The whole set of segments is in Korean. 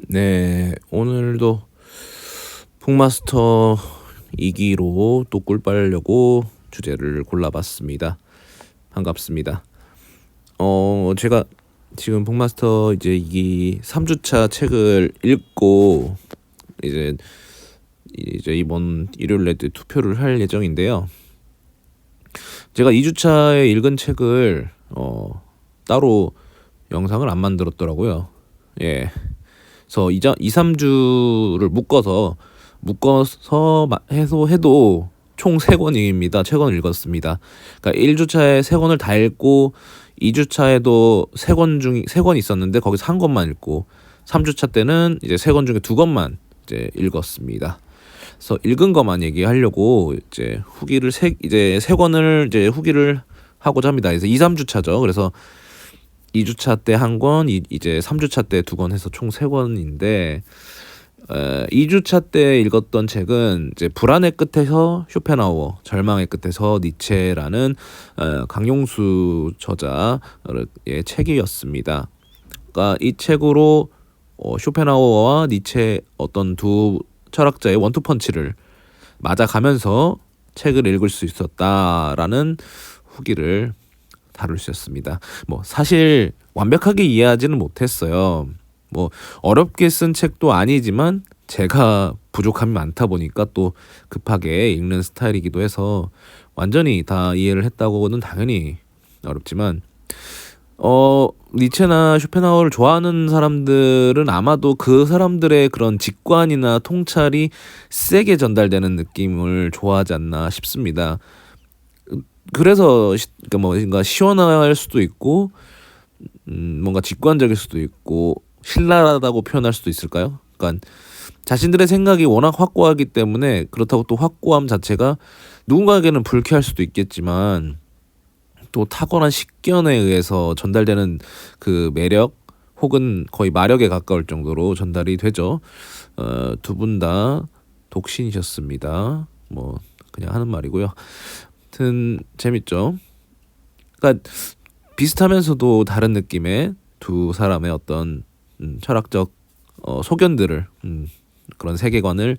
네, 오늘도 북마스터 2기로 또 꿀 빨려고 주제를 골라봤습니다. 반갑습니다. 제가 지금 북마스터 이제 2기 3주차 책을 읽고 이제 이번 일요일에 투표를 할 예정인데요. 제가 2주차에 읽은 책을 따로 영상을 안 만들었더라고요. 예. 그래서 2, 3주를 묶어서 해도 총 3권입니다. 책을 읽었습니다. 그러니까 1주차에 3권을 다 읽고 2주차에도 3권 있었는데 거기서 1권만 읽고 3주차 때는 이제 3권 중에 2권만 이제 읽었습니다. 그래서 읽은 것만 얘기하려고 이제 후기를 3권을 이제 후기를 하고자 합니다. 그래서 2, 3주차죠. 그래서 2주차 때 1권, 이제 3주차 때 2권 해서 총 3권인데 2주차 때 읽었던 책은 이제 불안의 끝에서 쇼펜하우어, 절망의 끝에서 니체라는 강용수 저자의 책이었습니다. 그러니까 이 책으로 쇼펜하우어와 니체 어떤 두 철학자의 원투펀치를 맞아가면서 책을 읽을 수 있었다라는 후기를 다룰 수 있었습니다. 사실 완벽하게 이해하지는 못했어요. 어렵게 쓴 책도 아니지만 제가 부족함이 많다 보니까 또 급하게 읽는 스타일이기도 해서 완전히 다 이해를 했다고는 당연히 어렵지만 니체나 쇼펜하우어를 좋아하는 사람들은 아마도 그 사람들의 그런 직관이나 통찰이 세게 전달되는 느낌을 좋아하지 않나 싶습니다. 그래서 뭔가 시원할 수도 있고 뭔가 직관적일 수도 있고 신랄하다고 표현할 수도 있을까요? 그러니까 자신들의 생각이 워낙 확고하기 때문에 그렇다고 또 확고함 자체가 누군가에게는 불쾌할 수도 있겠지만 또 탁월한 식견에 의해서 전달되는 그 매력 혹은 거의 마력에 가까울 정도로 전달이 되죠. 두 분 다 독신이셨습니다. 그냥 하는 말이고요. 아무튼 재밌죠. 그러니까 비슷하면서도 다른 느낌의 두 사람의 어떤 철학적 소견들을 그런 세계관을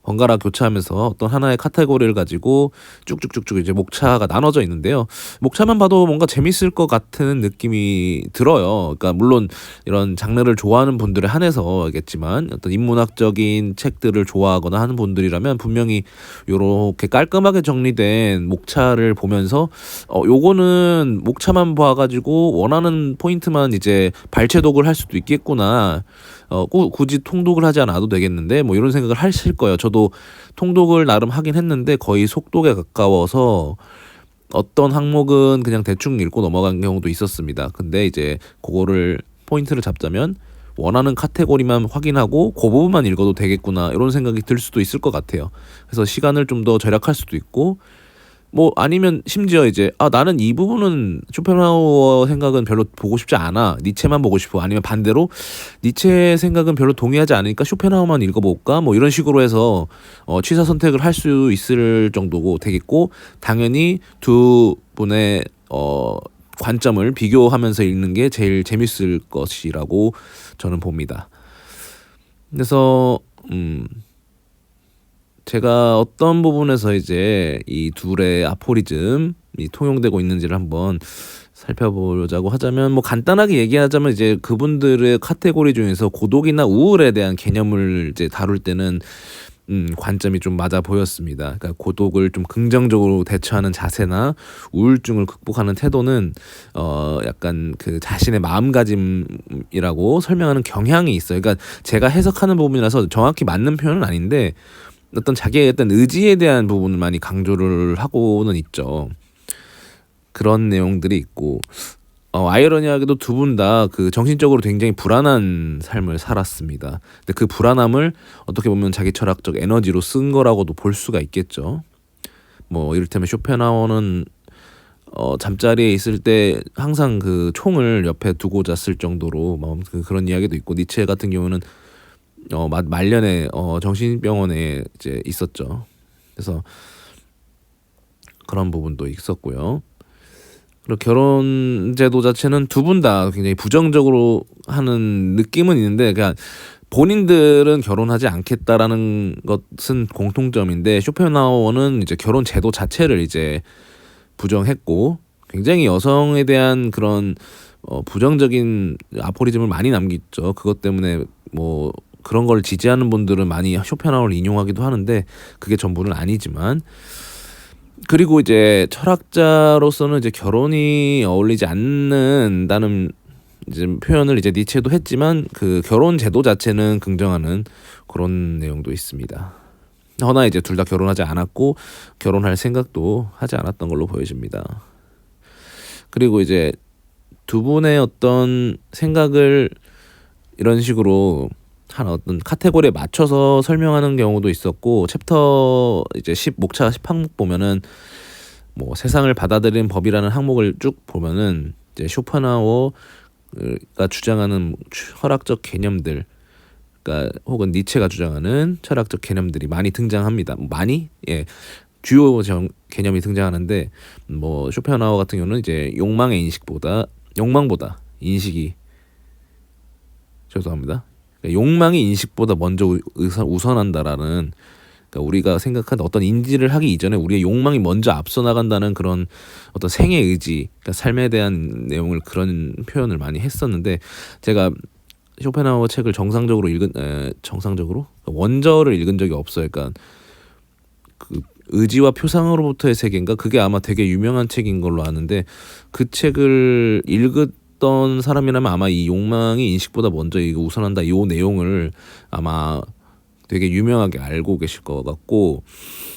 번갈아 교차하면서 어떤 하나의 카테고리를 가지고 쭉쭉쭉쭉 이제 목차가 나눠져 있는데요. 목차만 봐도 뭔가 재밌을 것 같은 느낌이 들어요. 그러니까 물론 이런 장르를 좋아하는 분들에 한해서겠지만 어떤 인문학적인 책들을 좋아하거나 하는 분들이라면 분명히 요렇게 깔끔하게 정리된 목차를 보면서 요거는 목차만 봐가지고 원하는 포인트만 이제 발췌독을 할 수도 있겠구나. 굳이 통독을 하지 않아도 되겠는데 이런 생각을 하실 거예요. 저도 통독을 나름 하긴 했는데 거의 속독에 가까워서 어떤 항목은 그냥 대충 읽고 넘어간 경우도 있었습니다. 근데 이제 그거를 포인트를 잡자면 원하는 카테고리만 확인하고 그 부분만 읽어도 되겠구나 이런 생각이 들 수도 있을 것 같아요. 그래서 시간을 좀 더 절약할 수도 있고 아니면 심지어 이제 나는 이 부분은 쇼펜하우어 생각은 별로 보고 싶지 않아. 니체만 보고 싶어. 아니면 반대로 니체 생각은 별로 동의하지 않으니까 쇼펜하우어만 읽어볼까? 이런 식으로 해서 취사 선택을 할 수 있을 정도고 되겠고 당연히 두 분의 관점을 비교하면서 읽는 게 제일 재밌을 것이라고 저는 봅니다. 그래서 제가 어떤 부분에서 이제 이 둘의 아포리즘이 통용되고 있는지를 한번 살펴보자고 하자면 간단하게 얘기하자면 이제 그분들의 카테고리 중에서 고독이나 우울에 대한 개념을 이제 다룰 때는 관점이 좀 맞아 보였습니다. 그러니까 고독을 좀 긍정적으로 대처하는 자세나 우울증을 극복하는 태도는 약간 그 자신의 마음가짐이라고 설명하는 경향이 있어요. 그러니까 제가 해석하는 부분이라서 정확히 맞는 표현은 아닌데 어떤 자기의 어떤 의지에 대한 부분을 많이 강조를 하고는 있죠. 그런 내용들이 있고 아이러니하게도 두 분 다 그 정신적으로 굉장히 불안한 삶을 살았습니다. 근데 그 불안함을 어떻게 보면 자기 철학적 에너지로 쓴 거라고도 볼 수가 있겠죠. 이를테면 쇼펜하우어는 잠자리에 있을 때 항상 그 총을 옆에 두고 잤을 정도로 그런 이야기도 있고 니체 같은 경우는 말년에 정신병원에 이제 있었죠. 그래서 그런 부분도 있었고요. 그리고 결혼 제도 자체는 두 분 다 굉장히 부정적으로 하는 느낌은 있는데, 그냥 본인들은 결혼하지 않겠다라는 것은 공통점인데, 쇼펜하우어는 이제 결혼 제도 자체를 이제 부정했고, 굉장히 여성에 대한 그런 부정적인 아포리즘을 많이 남겼죠. 그것 때문에 뭐 그런 걸 지지하는 분들은 많이 쇼펜하우어를 인용하기도 하는데, 그게 전부는 아니지만. 그리고 이제 철학자로서는 이제 결혼이 어울리지 않는다는 이제 표현을 이제 니체도 했지만, 그 결혼 제도 자체는 긍정하는 그런 내용도 있습니다. 허나 이제 둘 다 결혼하지 않았고 결혼할 생각도 하지 않았던 걸로 보여집니다. 그리고 이제 두 분의 어떤 생각을 이런 식으로 한 어떤 카테고리에 맞춰서 설명하는 경우도 있었고, 챕터 이제 10목차 10항목 보면은 뭐 세상을 받아들이는 법이라는 항목을 쭉 보면은 이제 쇼펜하우어가 주장하는 철학적 개념들, 그러니까 혹은 니체가 주장하는 철학적 개념들이 많이 등장합니다. 많이? 예. 주요 개념이 등장하는데, 뭐 쇼펜하우어 같은 경우는 이제 욕망보다 인식이, 죄송합니다. 그러니까 욕망이 인식보다 먼저 우선한다라는, 그러니까 우리가 생각한 어떤 인지를 하기 이전에 우리의 욕망이 먼저 앞서 나간다는 그런 어떤 생애 의지, 그러니까 삶에 대한 내용을, 그런 표현을 많이 했었는데, 제가 쇼펜하우어 책을 정상적으로 원저를 읽은 적이 없어요. 그러니까 그 의지와 표상으로부터의 세계인가, 그게 아마 되게 유명한 책인 걸로 아는데, 그 책을 읽었던 사람이라면 아마 이 욕망이 인식보다 먼저 이거 우선한다, 이 내용을 아마 되게 유명하게 알고 계실 것 같고,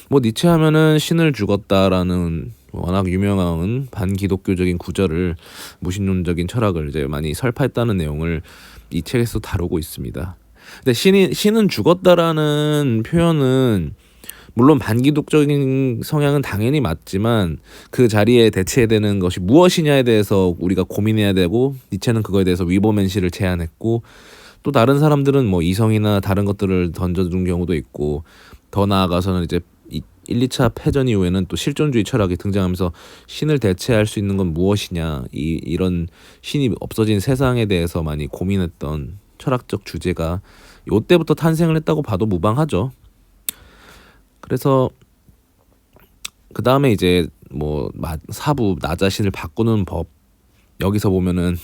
뭐 니체 하면은 신을 죽었다라는 워낙 유명한 반기독교적인 구절을, 무신론적인 철학을 이제 많이 설파했다는 내용을 이 책에서 다루고 있습니다. 근데 신은 죽었다라는 표현은 물론 반기독적인 성향은 당연히 맞지만, 그 자리에 대체해야 되는 것이 무엇이냐에 대해서 우리가 고민해야 되고, 니체는 그거에 대해서 위버맨시를 제안했고, 또 다른 사람들은 뭐 이성이나 다른 것들을 던져준 경우도 있고, 더 나아가서는 이제 1, 2차 패전 이후에는 또 실존주의 철학이 등장하면서 신을 대체할 수 있는 건 무엇이냐, 이런 신이 없어진 세상에 대해서 많이 고민했던 철학적 주제가 요때부터 탄생을 했다고 봐도 무방하죠. 그래서 그 다음에 이제 뭐 사부 나 자신을 바꾸는 법, 여기서 보면은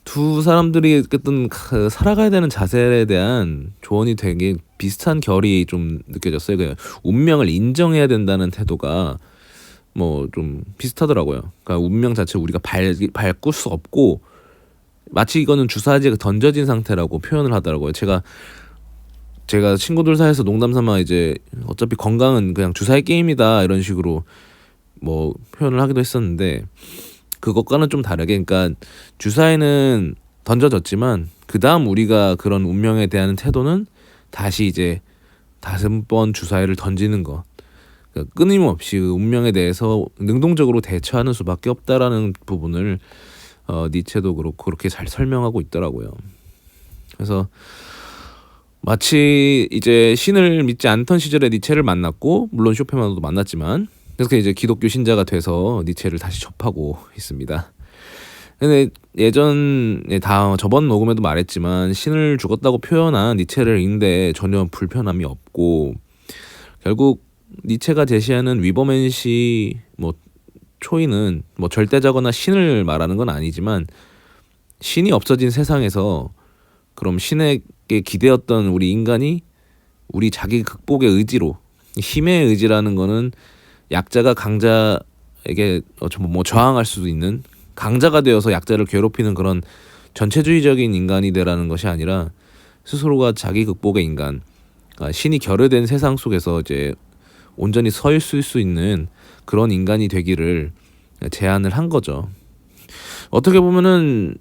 두 사람들이 어쨌든 살아가야 되는 자세에 대한 조언이 되게 비슷한 결이 좀 느껴졌어요. 그냥 운명을 인정해야 된다는 태도가 뭐 좀 비슷하더라고요. 그러니까 운명 자체 우리가 바꿀 수 없고, 마치 이거는 주사지가 던져진 상태라고 표현을 하더라고요. 제가 친구들 사이에서 농담삼아 이제 어차피 건강은 그냥 주사위 게임이다, 이런 식으로 뭐 표현을 하기도 했었는데, 그것과는 좀 다르게, 그러니까 주사위는 던져졌지만 그 다음 우리가 그런 운명에 대한 태도는 다시 이제 5번 주사위를 던지는 것, 그러니까 끊임없이 그 운명에 대해서 능동적으로 대처하는 수밖에 없다라는 부분을 니체도 그렇고 그렇게 잘 설명하고 있더라고요. 그래서 마치 이제 신을 믿지 않던 시절에 니체를 만났고, 물론 쇼펜하우어도 만났지만, 그래서 이제 기독교 신자가 돼서 니체를 다시 접하고 있습니다. 근데 저번 녹음에도 말했지만, 신을 죽었다고 표현한 니체를 읽는데 전혀 불편함이 없고, 결국 니체가 제시하는 위버맨시 뭐 초이는 뭐 절대자거나 신을 말하는 건 아니지만, 신이 없어진 세상에서 그럼 신에게 기대었던 우리 인간이 우리 자기 극복의 의지로, 힘의 의지라는 거는 약자가 강자에게 뭐 저항할 수도 있는, 강자가 되어서 약자를 괴롭히는 그런 전체주의적인 인간이 되라는 것이 아니라, 스스로가 자기 극복의 인간, 신이 결여된 세상 속에서 이제 온전히 서 있을 수 있는 그런 인간이 되기를 제안을 한 거죠. 어떻게 보면은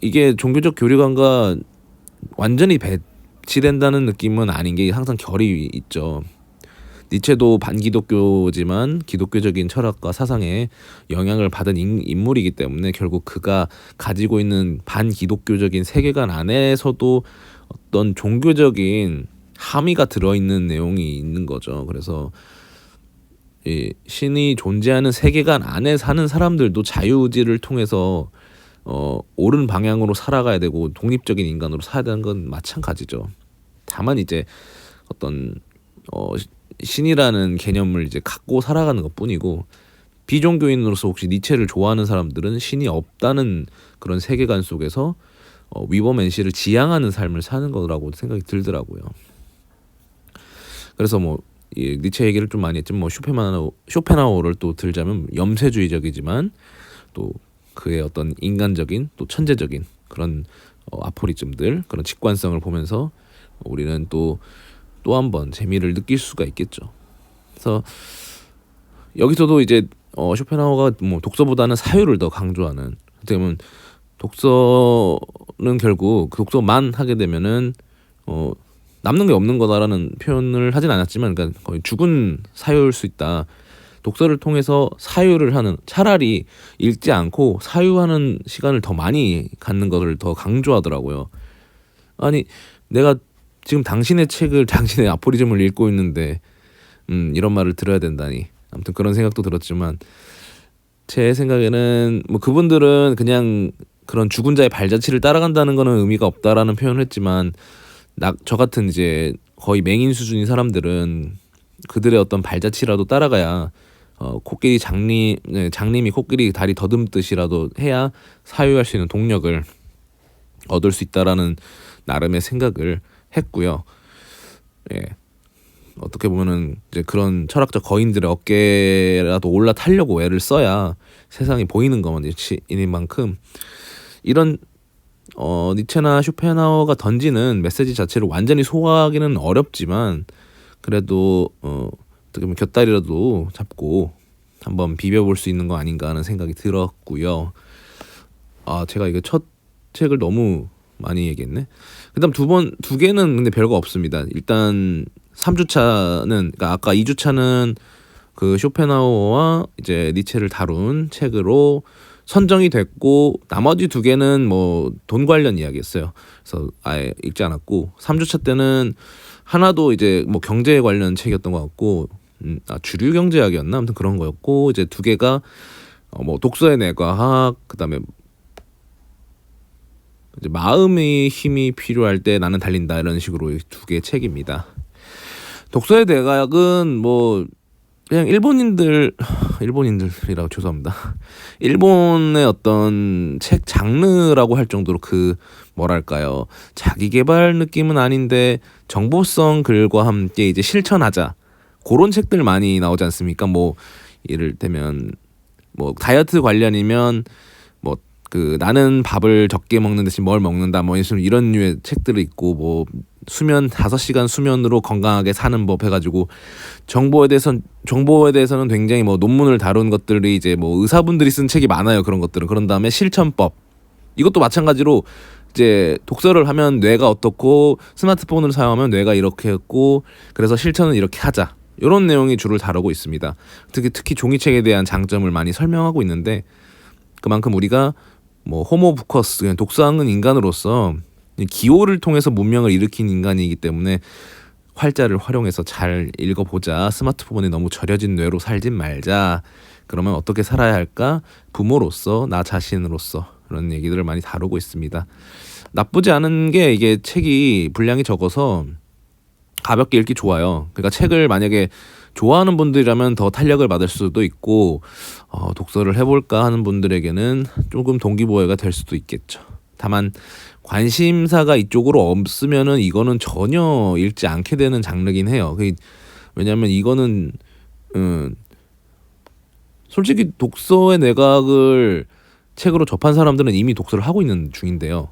이게 종교적 교리관과 완전히 배치된다는 느낌은 아닌 게 항상 결이 있죠. 니체도 반기독교지만 기독교적인 철학과 사상에 영향을 받은 인물이기 때문에, 결국 그가 가지고 있는 반기독교적인 세계관 안에서도 어떤 종교적인 함의가 들어있는 내용이 있는 거죠. 그래서 이 신이 존재하는 세계관 안에 사는 사람들도 자유의지를 통해서 옳은 방향으로 살아가야 되고 독립적인 인간으로 살아야 되는 건 마찬가지죠. 다만 이제 어떤 신이라는 개념을 이제 갖고 살아가는 것뿐이고, 비종교인으로서 혹시 니체를 좋아하는 사람들은 신이 없다는 그런 세계관 속에서 위버맨시를 지향하는 삶을 사는 거라고 생각이 들더라고요. 그래서 뭐 니체 얘기를 좀 많이 했지만 쇼펜하우어를 또 들자면 염세주의적이지만 또 그의 어떤 인간적인 또 천재적인 그런 아포리즘들, 그런 직관성을 보면서 우리는 또 한 번 재미를 느낄 수가 있겠죠. 그래서 여기서도 이제 쇼펜하우어가 뭐 독서보다는 사유를 더 강조하는, 어떻게 보면 독서는 결국 그 독서만 하게 되면은 남는 게 없는 거다라는 표현을 하진 않았지만, 그러니까 거의 죽은 사유일 수 있다. 독서를 통해서 사유를 하는, 차라리 읽지 않고 사유하는 시간을 더 많이 갖는 것을 더 강조하더라고요. 아니, 내가 지금 당신의 책을, 당신의 아포리즘을 읽고 있는데 이런 말을 들어야 된다니. 아무튼 그런 생각도 들었지만, 제 생각에는 뭐 그분들은 그냥 그런 죽은 자의 발자취를 따라간다는 거는 의미가 없다라는 표현을 했지만, 저 같은 이제 거의 맹인 수준인 사람들은 그들의 어떤 발자취라도 따라가야 코끼리 장님이 코끼리 다리 더듬듯이라도 해야 사유할 수 있는 동력을 얻을 수 있다라는 나름의 생각을 했고요. 예. 어떻게 보면은 이제 그런 철학적 거인들의 어깨라도 올라타려고 애를 써야 세상이 보이는 것인 만큼, 이런 니체나 쇼펜하우어가 던지는 메시지 자체를 완전히 소화하기는 어렵지만, 그래도 어떻게 보면 곁다리라도 잡고 한번 비벼볼 수 있는 거 아닌가 하는 생각이 들었고요. 제가 이거 첫 책을 너무 많이 얘기했네. 그다음 두 개는 근데 별거 없습니다. 일단 3주차는, 그러니까 아까 2주차는 그 쇼펜하우어와 이제 니체를 다룬 책으로 선정이 됐고, 나머지 두 개는 뭐 돈 관련 이야기였어요. 그래서 아예 읽지 않았고, 3주차 때는 하나도 이제 뭐 경제 관련 책이었던 것 같고, 주류 경제학이었나, 아무튼 그런 거였고, 이제 두 개가 뭐 독서의 뇌과학, 그다음에 이제 마음의 힘이 필요할 때 나는 달린다, 이런 식으로 두 개의 책입니다. 독서의 뇌과학은 뭐 그냥 일본인들이라고 죄송합니다. 일본의 어떤 책 장르라고 할 정도로 그 뭐랄까요, 자기 개발 느낌은 아닌데 정보성 글과 함께 이제 실천하자, 그런 책들 많이 나오지 않습니까? 뭐 예를 들면 뭐 다이어트 관련이면 뭐 그 나는 밥을 적게 먹는 대신 뭘 먹는다, 뭐 이런 류의 책들이 있고, 뭐 수면 5시간 수면으로 건강하게 사는 법 해가지고 정보에 대해서는 굉장히 뭐 논문을 다룬 것들이 이제 뭐 의사분들이 쓴 책이 많아요. 그런 것들은. 그런 다음에 실천법, 이것도 마찬가지로 이제 독서를 하면 뇌가 어떻고, 스마트폰을 사용하면 뇌가 이렇게 했고, 그래서 실천은 이렇게 하자, 이런 내용이 주를 다루고 있습니다. 특히 종이책에 대한 장점을 많이 설명하고 있는데, 그만큼 우리가 뭐 호모 부커스, 그냥 독서하는 인간으로서 기호를 통해서 문명을 일으킨 인간이기 때문에 활자를 활용해서 잘 읽어보자, 스마트폰에 너무 절여진 뇌로 살진 말자, 그러면 어떻게 살아야 할까, 부모로서, 나 자신으로서, 그런 얘기들을 많이 다루고 있습니다. 나쁘지 않은 게, 이게 책이 분량이 적어서 가볍게 읽기 좋아요. 그러니까 책을 만약에 좋아하는 분들이라면 더 탄력을 받을 수도 있고, 독서를 해볼까 하는 분들에게는 조금 동기부여가 될 수도 있겠죠. 다만 관심사가 이쪽으로 없으면은 이거는 전혀 읽지 않게 되는 장르긴 해요. 왜냐하면 이거는 솔직히 독서의 내각을 책으로 접한 사람들은 이미 독서를 하고 있는 중인데요.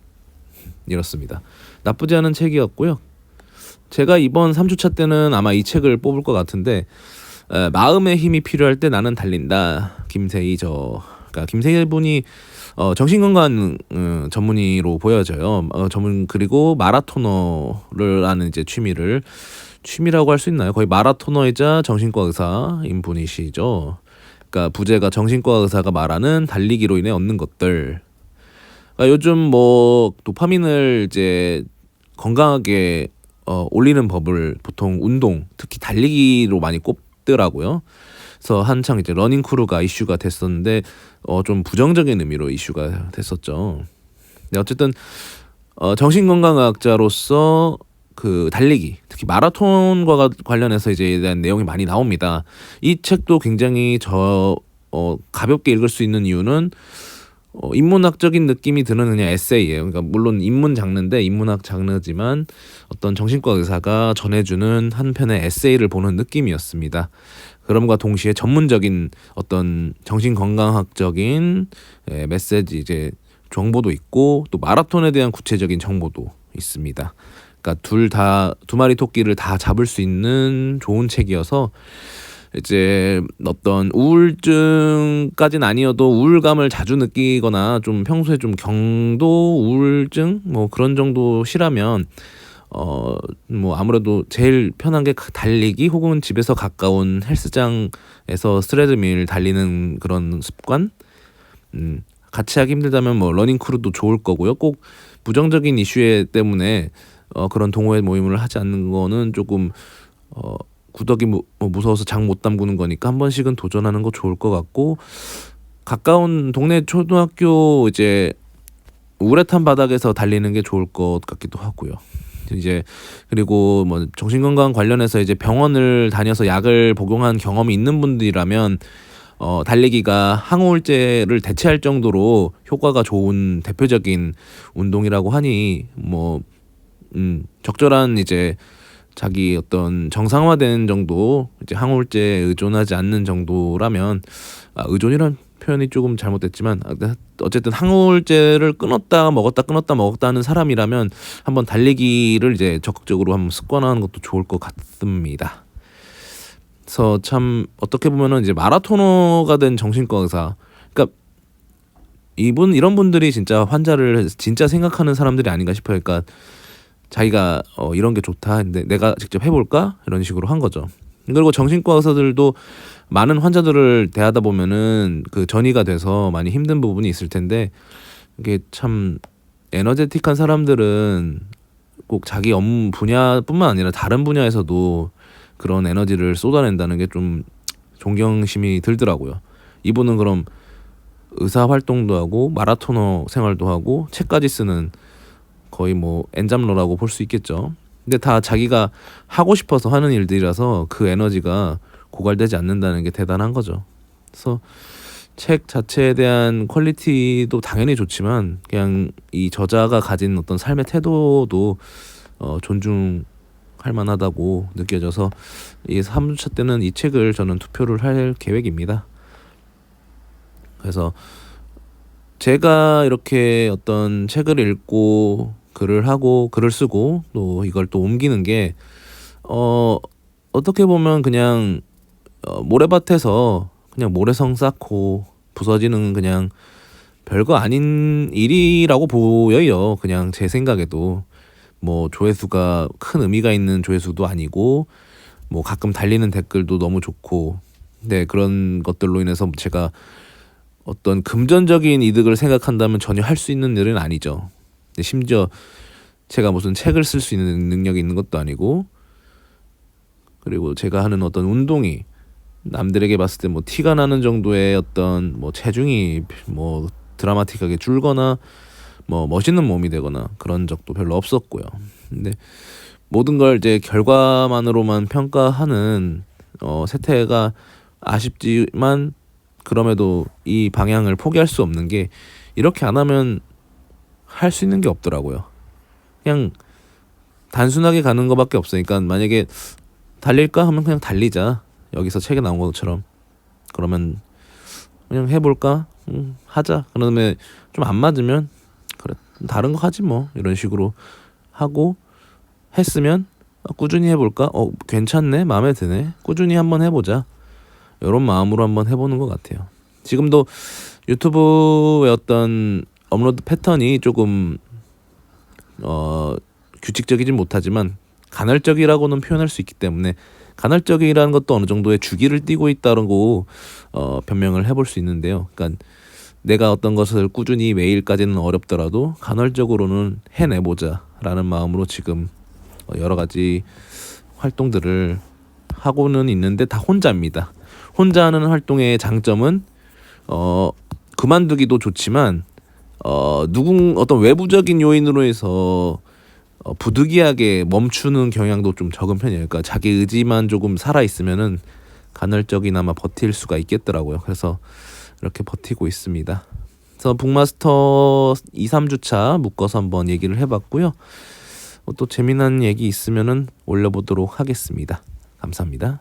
이렇습니다. 나쁘지 않은 책이었고요. 제가 이번 3주차 때는 아마 이 책을 뽑을 것 같은데, 마음의 힘이 필요할 때 나는 달린다. 그러니까 김세희 분이 정신건강 전문의로 보여져요. 그리고 마라토너를 하는 이제 취미라고 할 수 있나요? 거의 마라토너이자 정신과 의사인 분이시죠. 그러니까 부제가 정신과 의사가 말하는 달리기로 인해 얻는 것들. 그러니까 요즘 뭐 도파민을 이제 건강하게 올리는 법을 보통 운동, 특히 달리기로 많이 꼽더라고요. 한창 이제 러닝 크루가 이슈가 됐었는데 좀 부정적인 의미로 이슈가 됐었죠. 네, 어쨌든 정신건강의학자로서 그 달리기, 특히 마라톤과 관련해서 이제 대한 내용이 많이 나옵니다. 이 책도 굉장히 가볍게 읽을 수 있는 이유는 인문학적인 느낌이 드는 그냥 에세이예요. 그러니까 물론 인문 장르인데 인문학 장르지만 어떤 정신과 의사가 전해주는 한 편의 에세이를 보는 느낌이었습니다. 그럼과 동시에 전문적인 어떤 정신건강학적인 메시지, 이제 정보도 있고 또 마라톤에 대한 구체적인 정보도 있습니다. 그러니까 두 마리 토끼를 다 잡을 수 있는 좋은 책이어서 이제 어떤 우울증까지는 아니어도 우울감을 자주 느끼거나 좀 평소에 좀 경도 우울증 뭐 그런 정도 시라면 뭐 아무래도 제일 편한 게 달리기 혹은 집에서 가까운 헬스장에서 스트레드밀 달리는 그런 습관, 같이 하기 힘들다면 뭐 러닝 크루도 좋을 거고요. 꼭 부정적인 이슈에 때문에 그런 동호회 모임을 하지 않는 거는 조금 구더기 무서워서 장 못 담그는 거니까 한 번씩은 도전하는 거 좋을 것 같고, 가까운 동네 초등학교 이제 우레탄 바닥에서 달리는 게 좋을 것 같기도 하고요. 이제 그리고 뭐 정신건강 관련해서 이제 병원을 다녀서 약을 복용한 경험이 있는 분들이라면 달리기가 항우울제를 대체할 정도로 효과가 좋은 대표적인 운동이라고 하니 뭐 적절한 이제 자기 어떤 정상화된 정도, 이제 항우울제에 의존하지 않는 정도라면, 의존이란 표현이 조금 잘못됐지만 어쨌든 항우울제를 끊었다 먹었다 하는 사람이라면 한번 달리기를 이제 적극적으로 한번 습관화하는 것도 좋을 것 같습니다. 그래서 참 어떻게 보면은 이제 마라토너가 된 정신과 의사, 그러니까 이런 분들이 진짜 환자를 진짜 생각하는 사람들이 아닌가 싶어요. 그러니까 자기가 이런 게 좋다 근데 내가 직접 해볼까 이런 식으로 한 거죠. 그리고 정신과 의사들도 많은 환자들을 대하다 보면은 그 전이가 돼서 많이 힘든 부분이 있을 텐데, 이게 참 에너제틱한 사람들은 꼭 자기 업무 분야뿐만 아니라 다른 분야에서도 그런 에너지를 쏟아낸다는 게 좀 존경심이 들더라고요. 이분은 그럼 의사 활동도 하고 마라토너 생활도 하고 책까지 쓰는 거의 뭐 엔잡러라고 볼 수 있겠죠. 근데 다 자기가 하고 싶어서 하는 일들이라서 그 에너지가 고갈되지 않는다는 게 대단한 거죠. 그래서 책 자체에 대한 퀄리티도 당연히 좋지만 그냥 이 저자가 가진 어떤 삶의 태도도 존중할 만하다고 느껴져서 이 3주차 때는 이 책을 저는 투표를 할 계획입니다. 그래서 제가 이렇게 어떤 책을 읽고 글을 하고 글을 쓰고 또 이걸 또 옮기는 게 어떻게 보면 그냥 모래밭에서 그냥 모래성 쌓고 부서지는 그냥 별거 아닌 일이라고 보여요. 그냥 제 생각에도 뭐 조회수가 큰 의미가 있는 조회수도 아니고 뭐 가끔 달리는 댓글도 너무 좋고, 네, 그런 것들로 인해서 제가 어떤 금전적인 이득을 생각한다면 전혀 할 수 있는 일은 아니죠. 심지어 제가 무슨 책을 쓸 수 있는 능력이 있는 것도 아니고, 그리고 제가 하는 어떤 운동이 남들에게 봤을 때 뭐 티가 나는 정도의 어떤 뭐 체중이 뭐 드라마틱하게 줄거나 뭐 멋있는 몸이 되거나 그런 적도 별로 없었고요. 근데 모든 걸 이제 결과만으로만 평가하는 세태가 아쉽지만, 그럼에도 이 방향을 포기할 수 없는 게 이렇게 안 하면 할 수 있는 게 없더라고요. 그냥 단순하게 가는 거밖에 없으니까 만약에 달릴까 하면 그냥 달리자. 여기서 책에 나온 것처럼. 그러면 그냥 해볼까? 하자. 그러면 좀 안 맞으면 그래 다른 거 하지 뭐, 이런 식으로 하고 했으면 꾸준히 해볼까? 괜찮네, 마음에 드네, 꾸준히 한번 해보자, 이런 마음으로 한번 해보는 것 같아요. 지금도 유튜브의 어떤 업로드 패턴이 조금 규칙적이진 못하지만 간헐적이라고는 표현할 수 있기 때문에, 간헐적이라는 것도 어느 정도의 주기를 띠고 있다고 변명을 해볼 수 있는데요. 그러니까 내가 어떤 것을 꾸준히 매일까지는 어렵더라도 간헐적으로는 해내보자라는 마음으로 지금 여러 가지 활동들을 하고는 있는데 다 혼자입니다. 혼자 하는 활동의 장점은 그만두기도 좋지만 어떤 외부적인 요인으로 해서 부득이하게 멈추는 경향도 좀 적은 편이에요. 그러니까 자기 의지만 조금 살아 있으면은 간헐적이나마 버틸 수가 있겠더라고요. 그래서 이렇게 버티고 있습니다. 그래서 북마스터 2, 3주차 묶어서 한번 얘기를 해봤고요. 또 재미난 얘기 있으면은 올려보도록 하겠습니다. 감사합니다.